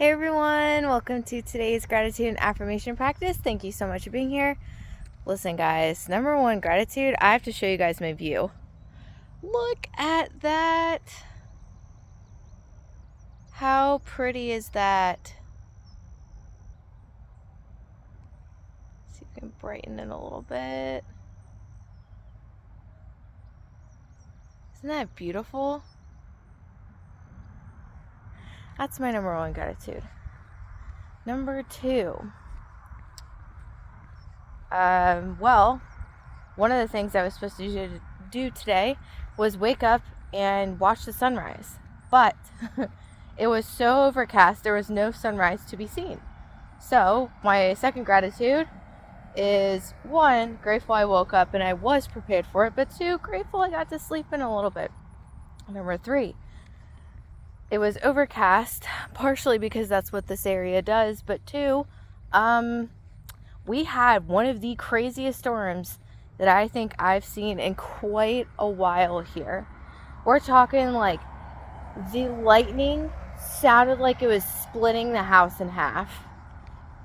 Hey everyone, welcome to today's gratitude and affirmation practice. Thank you so much for being here. Listen guys, number one, gratitude. I have to show you guys my view. Look at that. How pretty is that? See if we can brighten it a little bit. Isn't that beautiful? That's my number one gratitude. Number two. One of the things I was supposed to do today was wake up and watch the sunrise. But it was so overcast, there was no sunrise to be seen. So my second gratitude is, one, grateful I woke up and I was prepared for it, but two, grateful I got to sleep in a little bit. Number three, it was overcast, partially because that's what this area does, but two, we had one of the craziest storms that I think I've seen in quite a while here. We're talking like the lightning sounded like it was splitting the house in half.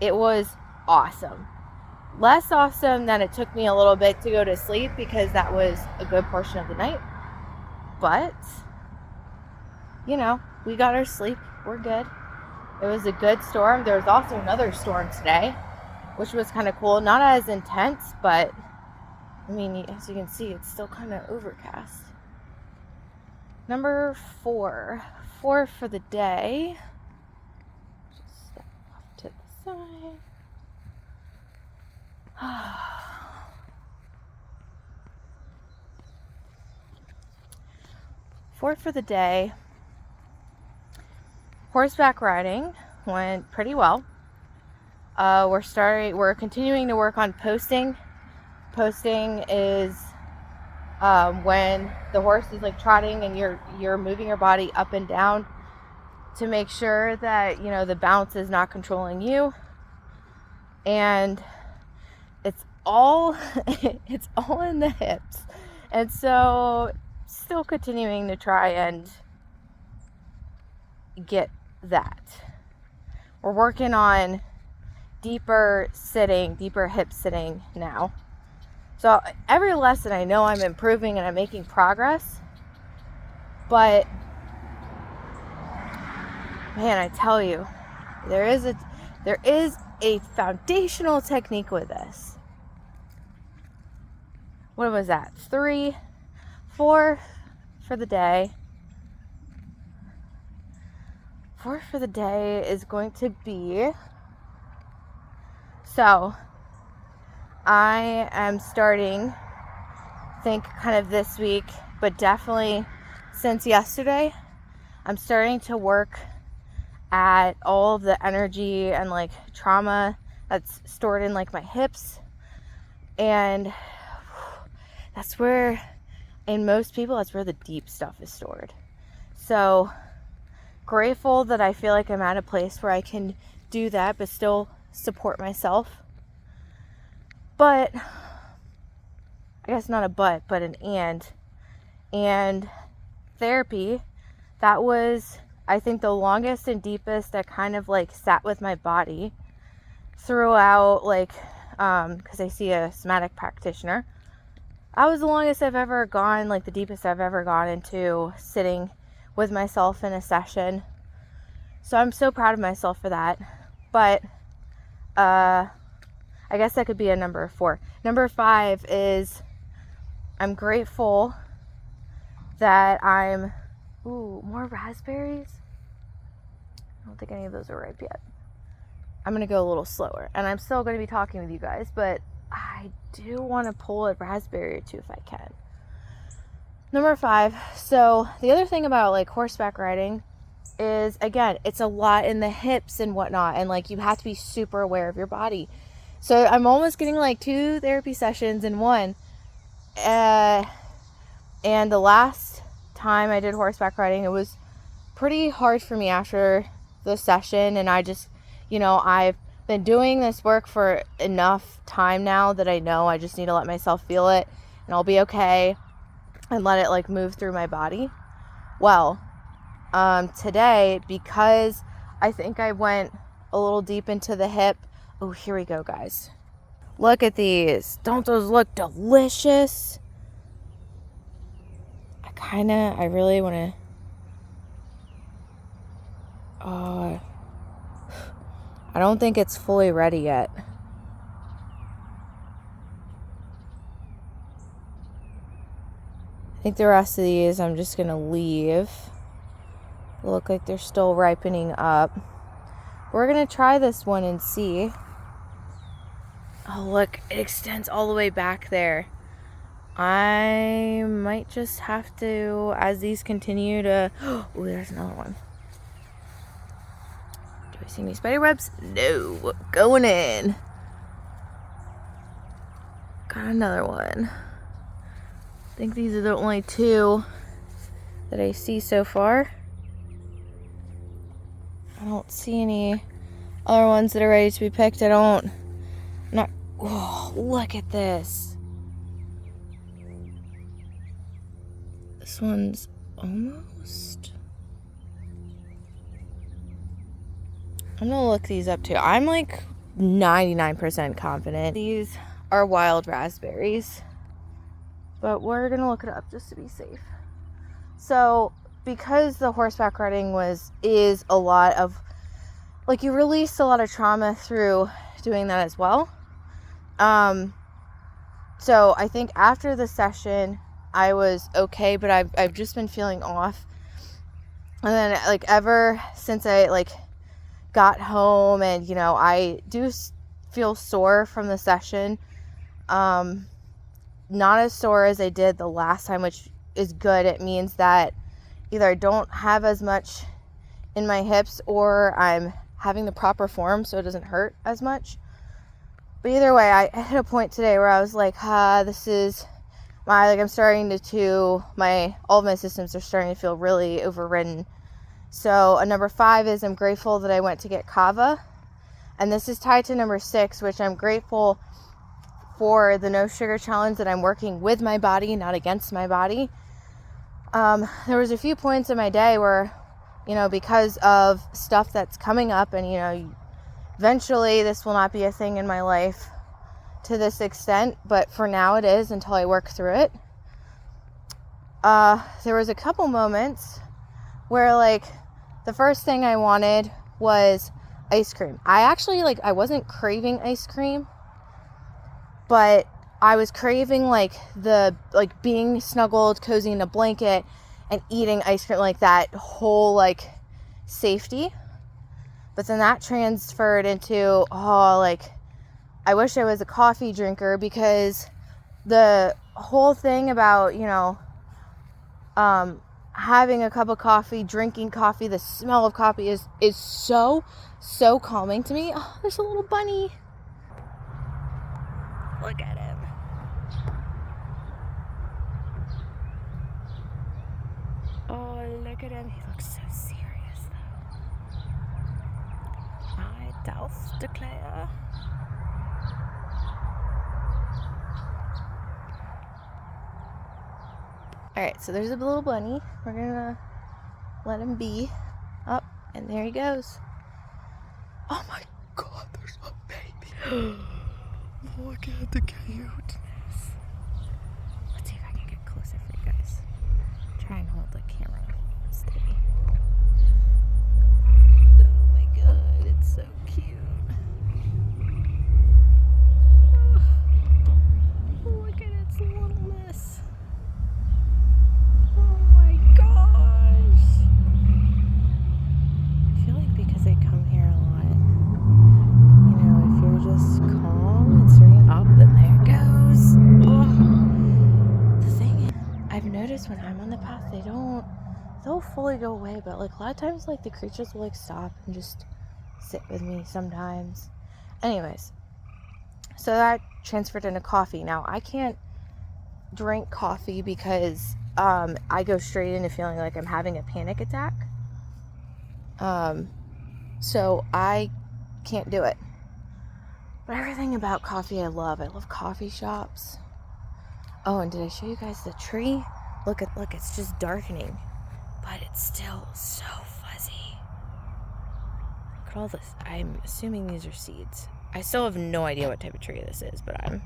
It was awesome. Less awesome than it took me a little bit to go to sleep because that was a good portion of the night. But, we got our sleep. We're good. It was a good storm. There was also another storm today, which was kind of cool. Not as intense, but as you can see, it's still kind of overcast. Number four for the day. Just step off to the side. Four for the day. Horseback riding went pretty well. We're continuing to work on posting. Posting is when the horse is like trotting and you're moving your body up and down to make sure that the bounce is not controlling you, and it's all in the hips, and so still continuing to try and get that. We're working on deeper hip sitting now. So every lesson I know I'm improving and I'm making progress, but man, I tell you, there is a foundational technique with this. What was that? 4 for the day. 4 for the day is going to be, so I am starting, I think kind of this week, but definitely since yesterday, I'm starting to work at all of the energy and like trauma that's stored in like my hips. And that's where, in most people, that's where the deep stuff is stored. So grateful that I feel like I'm at a place where I can do that, but still support myself. But, I guess not a but an and therapy, that was, I think, the longest and deepest that kind of like sat with my body throughout, like, because I see a somatic practitioner. That was the longest I've ever gone, like the deepest I've ever gone into sitting with myself in a session. So I'm so proud of myself for that. But, I guess that could be a number 4. Number 5 is I'm grateful that more raspberries. I don't think any of those are ripe yet. I'm going to go a little slower. And I'm still going to be talking with you guys, but I do want to pull a raspberry or two if I can. Number 5. So the other thing about like horseback riding is, again, it's a lot in the hips and whatnot. And like you have to be super aware of your body. So I'm almost getting like 2 therapy sessions in one. And the last time I did horseback riding, it was pretty hard for me after the session. And I just, I've been doing this work for enough time now that I know I just need to let myself feel it and I'll be okay and let it like move through my body. Well, today, because I think I went a little deep into the hip. Oh, here we go, guys. Look at these. Don't those look delicious? I really want to... I don't think it's fully ready yet. I think the rest of these I'm just going to leave. They look like they're still ripening up. We're going to try this one and see. Oh, look, it extends all the way back there. I might just have to, as these continue to... Oh, there's another one. Do I see any spider webs? No. Going in. Got another one. I think these are the only two that I see so far. I don't see any other ones that are ready to be picked. Oh, look at this. This one's almost... I'm gonna look these up too. I'm like 99% confident these are wild raspberries, but we're gonna look it up just to be safe. So because the horseback riding is a lot of, like, you release a lot of trauma through doing that as well. So I think after the session I was okay, but I've just been feeling off. And then, like, ever since I, like, got home, and, you know, I do feel sore from the session. Not as sore as I did the last time, which is good. It means that either I don't have as much in my hips, or I'm having the proper form so it doesn't hurt as much. But either way, I hit a point today where I was like, this is I'm starting to all of my systems are starting to feel really overridden. So number 5 is I'm grateful that I went to get kava. And this is tied to number 6, which I'm grateful for the no sugar challenge, that I'm working with my body, not against my body. There was a few points in my day where, you know, because of stuff that's coming up, and, you know, eventually this will not be a thing in my life to this extent, but for now it is, until I work through it. There was a couple moments where, like, the first thing I wanted was ice cream. I wasn't craving ice cream, but I was craving, being snuggled, cozy in a blanket, and eating ice cream, like that whole, like, safety. But then that transferred into, I wish I was a coffee drinker, because the whole thing about, you know, having a cup of coffee, drinking coffee, the smell of coffee is so calming to me. Oh, there's a little bunny. Look at him. Oh, look at him. He looks so serious, though. I douse declare. Alright, so there's a little bunny. We're gonna let him be. Oh, and there he goes. Oh my god, there's a baby. Look at the cuteness. Let's see if I can get closer for you guys. Try and hold the camera steady. Oh my god, it's so cute. Oh, look at its littleness. Oh my gosh. I feel like because I come here a lot, you know, if you're just calm and serene up, then there it goes. Oh. The thing is, I've noticed when I'm on the path, they'll fully go away, but, like, a lot of times, like, the creatures will, like, stop and just sit with me sometimes. Anyways, so that transferred into coffee. Now, I can't drink coffee because I go straight into feeling like I'm having a panic attack. So I can't do it. But everything about coffee I love. I love coffee shops. Oh, and did I show you guys the tree? Look, it's just darkening, but it's still so fuzzy. at all this. I'm assuming these are seeds. I still have no idea what type of tree this is, but I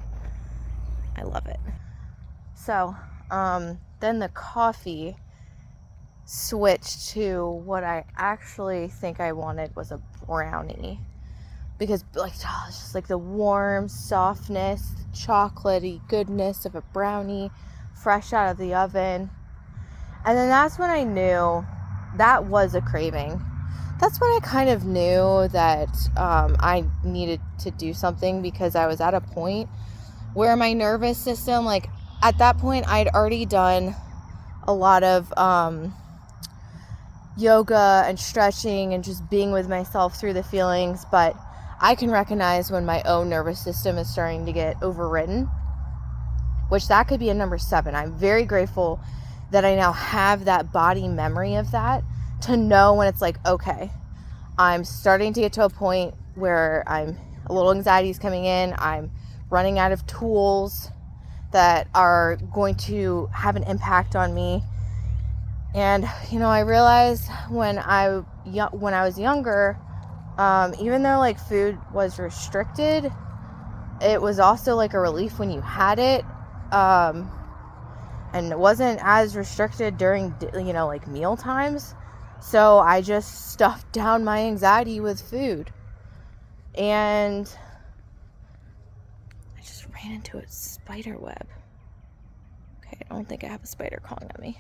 love it. So, then the coffee switched to what I actually think I wanted was a brownie. Because, like, it's just like the warm softness, chocolatey goodness of a brownie, fresh out of the oven. And then that's when I knew that was a craving. That's when I kind of knew that I needed to do something, because I was at a point where my nervous system, like, at that point, I'd already done a lot of yoga and stretching and just being with myself through the feelings, but I can recognize when my own nervous system is starting to get overridden, which that could be a number 7. I'm very grateful that I now have that body memory of that, to know when it's like, okay, I'm starting to get to a point where a little anxiety is coming in. I'm running out of tools that are going to have an impact on me. And, I realized when I was younger, even though, like, food was restricted, it was also, like, a relief when you had it. And it wasn't as restricted during, like, meal times. So I just stuffed down my anxiety with food. And I just ran into a spider web. Okay, I don't think I have a spider crawling at me.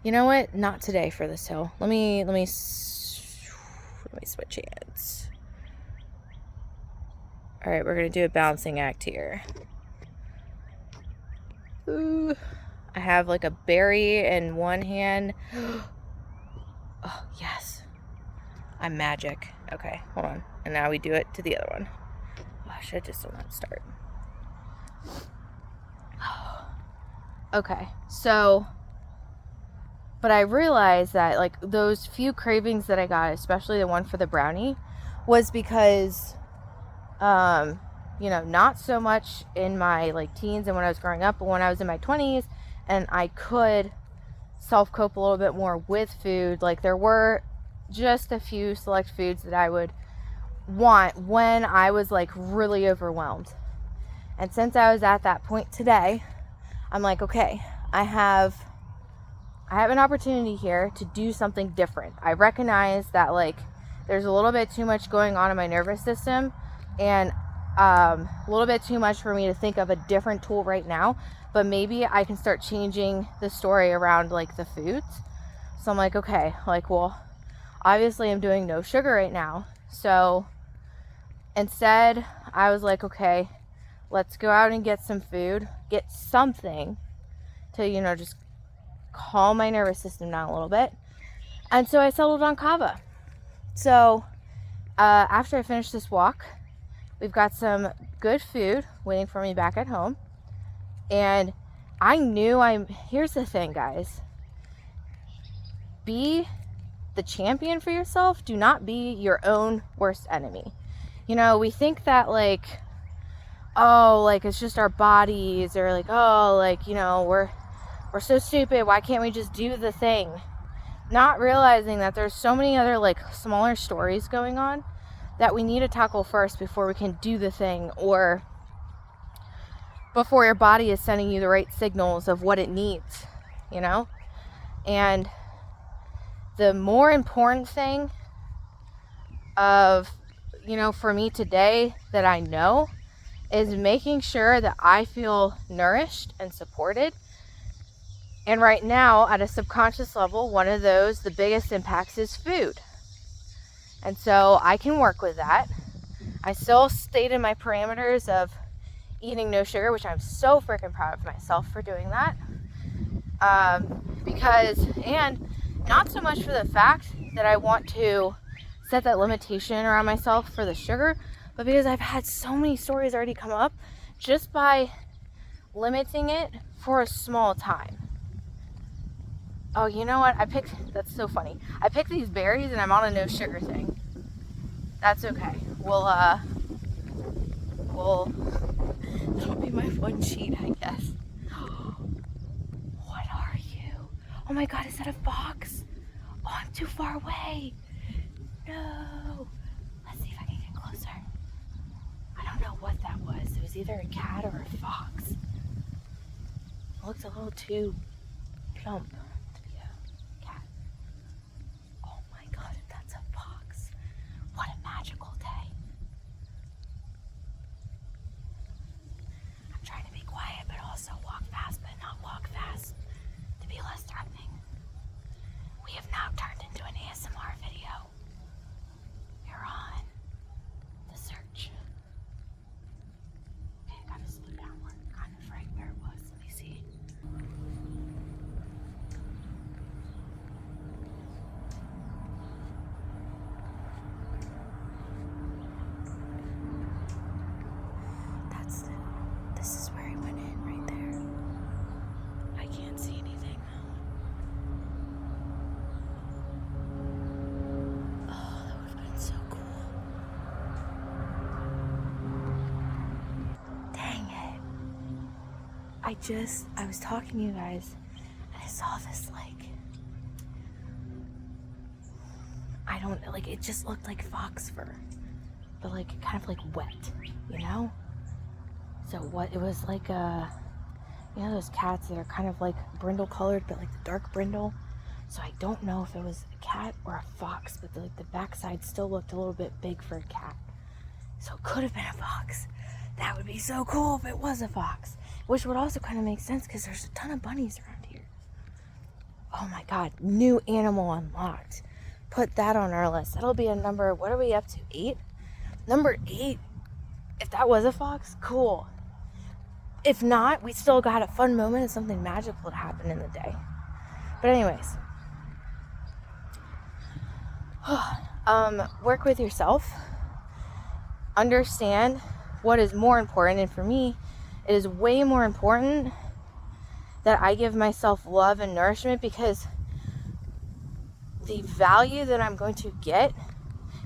You know what? Not today for this hill. Let me switch hands. All right, we're gonna do a balancing act here. Ooh, I have like a berry in one hand. Oh, yes. I'm magic. Okay, hold on. And now we do it to the other one. Oh, I should have just done that start. Okay, so, but I realized that, like, those few cravings that I got, especially the one for the brownie, was because, not so much in my, like, teens and when I was growing up, but when I was in my 20s, and I could self-cope a little bit more with food. Like, there were just a few select foods that I would want when I was, like, really overwhelmed. And since I was at that point today, I'm like, okay, I have an opportunity here to do something different. I recognize that, like, there's a little bit too much going on in my nervous system, and a little bit too much for me to think of a different tool right now, but maybe I can start changing the story around, like, the foods. So I'm like, okay, like, well, obviously I'm doing no sugar right now. So instead I was like, okay, let's go out and get some food, get something to, just calm my nervous system down a little bit. And so I settled on kava. So after I finish this walk, we've got some good food waiting for me back at home. And I knew here's the thing, guys. Be the champion for yourself. Do not be your own worst enemy. We think that, like, oh, like, it's just our bodies, or like, oh, like, we're so stupid. Why can't we just do the thing? Not realizing that there's so many other, like, smaller stories going on that we need to tackle first before we can do the thing, or before your body is sending you the right signals of what it needs, And the more important thing for me today that I know is making sure that I feel nourished and supported. And right now, at a subconscious level, one of those, the biggest impacts is food. And so I can work with that. I still stayed in my parameters of eating no sugar, which I'm so freaking proud of myself for doing that. And not so much for the fact that I want to set that limitation around myself for the sugar, but because I've had so many stories already come up just by limiting it for a small time. Oh, you know what? That's so funny. I picked these berries and I'm on a no sugar thing. That's okay. That'll be my fun cheat, I guess. What are you? Oh my God, is that a fox? Oh I'm too far away. No. Let's see if I can get closer. I don't know what that was. It was either a cat or a fox. It looked a little too plump to be a cat. Oh my God, if that's a fox. What a magical day. I'm trying to be quiet, but also walk fast, but not walk fast to be less threatening. We have now turned into an ASMR video. You're on the search. Okay, I gotta slow down. We're kind of right where it was. Let me see. This is where he went in right there. I can't see anything though. Oh, that would have been so cool. Dang it. I was talking to you guys and I saw this it just looked like fox fur, but kind of wet, you know? So it was those cats that are kind of brindle colored, but the dark brindle. So I don't know if it was a cat or a fox, but the backside still looked a little bit big for a cat. So it could have been a fox. That would be so cool if it was a fox, which would also kind of make sense because there's a ton of bunnies around here. Oh my God, new animal unlocked. Put that on our list. That'll be a number, what are we up to, 8? Number 8, if that was a fox, cool. If not, we still got a fun moment and something magical to happen in the day. But anyways, work with yourself. Understand what is more important. And for me, it is way more important that I give myself love and nourishment, because the value that I'm going to get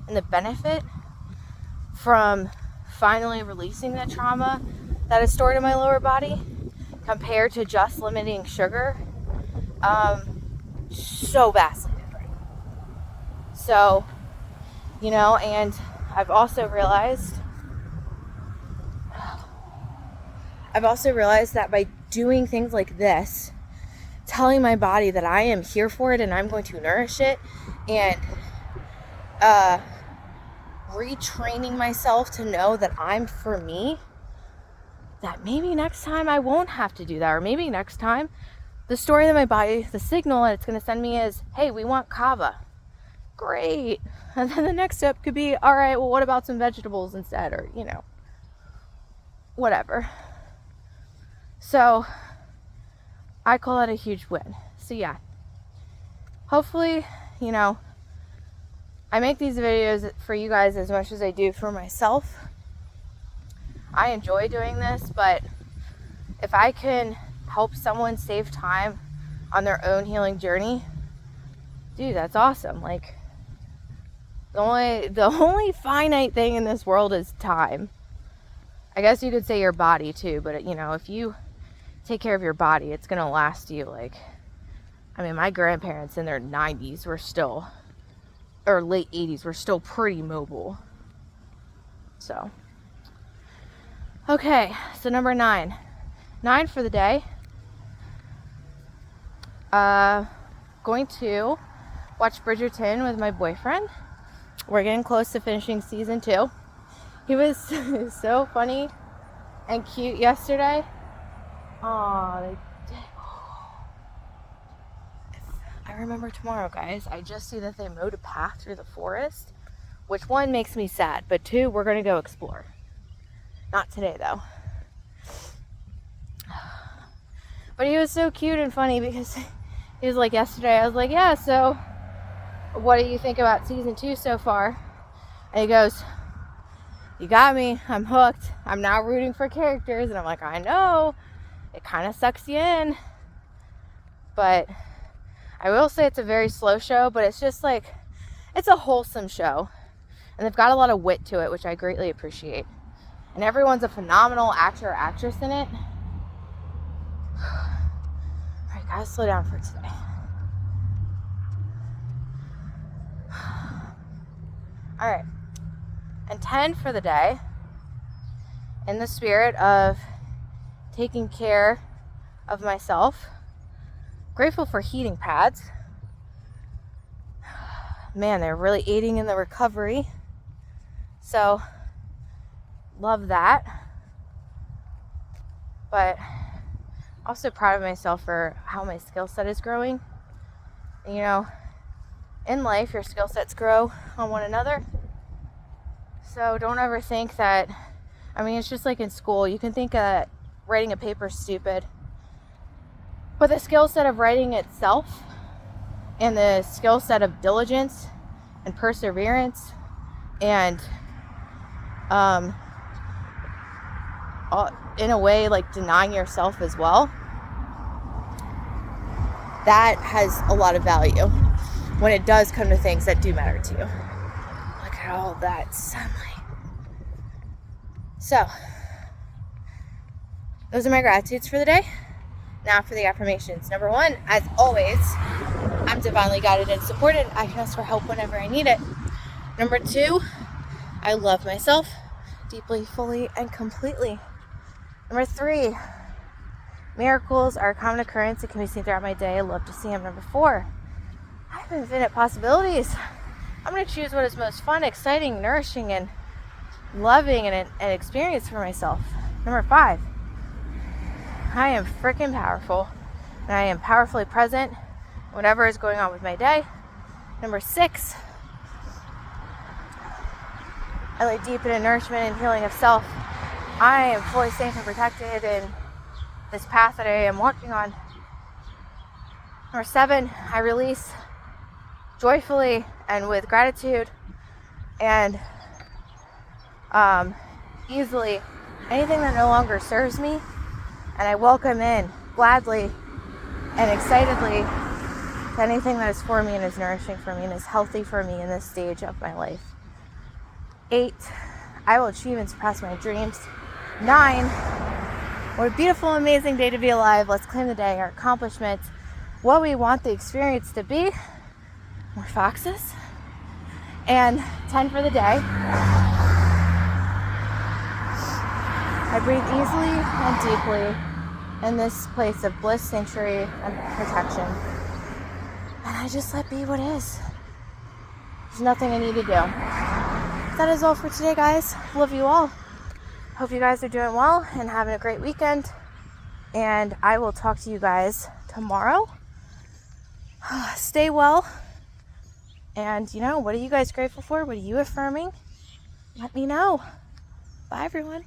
and the benefit from finally releasing that trauma that is stored in my lower body compared to just limiting sugar, so vastly different. So, and I've also realized that by doing things like this, telling my body that I am here for it and I'm going to nourish it, and retraining myself to know that I'm for me, that maybe next time I won't have to do that. Or maybe next time the story that my body, the signal that it's going to send me is, hey, we want kava. Great. And then the next step could be, all right, well, what about some vegetables instead? Or, whatever. So I call that a huge win. So yeah, hopefully, I make these videos for you guys as much as I do for myself. I enjoy doing this, but if I can help someone save time on their own healing journey, dude, that's awesome. The only finite thing in this world is time. I guess you could say your body too, but if you take care of your body, it's gonna last you my grandparents in their 90s were still, or late 80s, were still pretty mobile. So okay, so number 9 for the day. Going to watch Bridgerton with my boyfriend. We're getting close to finishing season 2. He was so funny and cute yesterday. I remember tomorrow, guys. I just see that they mowed a path through the forest, which 1 makes me sad, but 2, we're gonna go explore. Not today though. But he was so cute and funny because he was like, yesterday, I was like, yeah, so what do you think about season 2 so far? And he goes, you got me, I'm hooked. I'm now rooting for characters. And I'm like, I know, it kind of sucks you in. But I will say it's a very slow show, but it's just it's a wholesome show. And they've got a lot of wit to it, which I greatly appreciate. And everyone's a phenomenal actor or actress in it. Alright, gotta slow down for today. All right. And 10 for the day. In the spirit of taking care of myself, grateful for heating pads. Man, they're really aiding in the recovery. So, love that. But also proud of myself for how my skill set is growing. You know, in life, your skill sets grow on one another. So don't ever think that, it's just like in school. You can think that writing a paper is stupid. But the skill set of writing itself and the skill set of diligence and perseverance and in a way like denying yourself as well, that has a lot of value when it does come to things that do matter to you. Look at all that sunlight. So, those are my gratitudes for the day. Now for the affirmations. Number 1, as always, I'm divinely guided and supported. I can ask for help whenever I need it. Number 2, I love myself deeply, fully, and completely. Number 3, miracles are a common occurrence that can be seen throughout my day. I love to see them. Number 4, I have infinite possibilities. I'm going to choose what is most fun, exciting, nourishing, and loving and an experience for myself. Number 5, I am freaking powerful, and I am powerfully present whatever is going on with my day. Number 6, I lay deep in a nourishment and healing of self. I am fully safe and protected in this path that I am walking on. Number 7, I release joyfully and with gratitude and easily anything that no longer serves me, and I welcome in gladly and excitedly to anything that is for me and is nourishing for me and is healthy for me in this stage of my life. 8, I will achieve and surpass my dreams. 9, what a beautiful, amazing day to be alive. Let's claim the day, our accomplishments, what we want the experience to be. More foxes. And 10 for the day. I breathe easily and deeply in this place of bliss, sanctuary, and protection. And I just let be what is. There's nothing I need to do. That is all for today, guys. Love you all. Hope you guys are doing well and having a great weekend. And I will talk to you guys tomorrow. Stay well. And, what are you guys grateful for? What are you affirming? Let me know. Bye, everyone.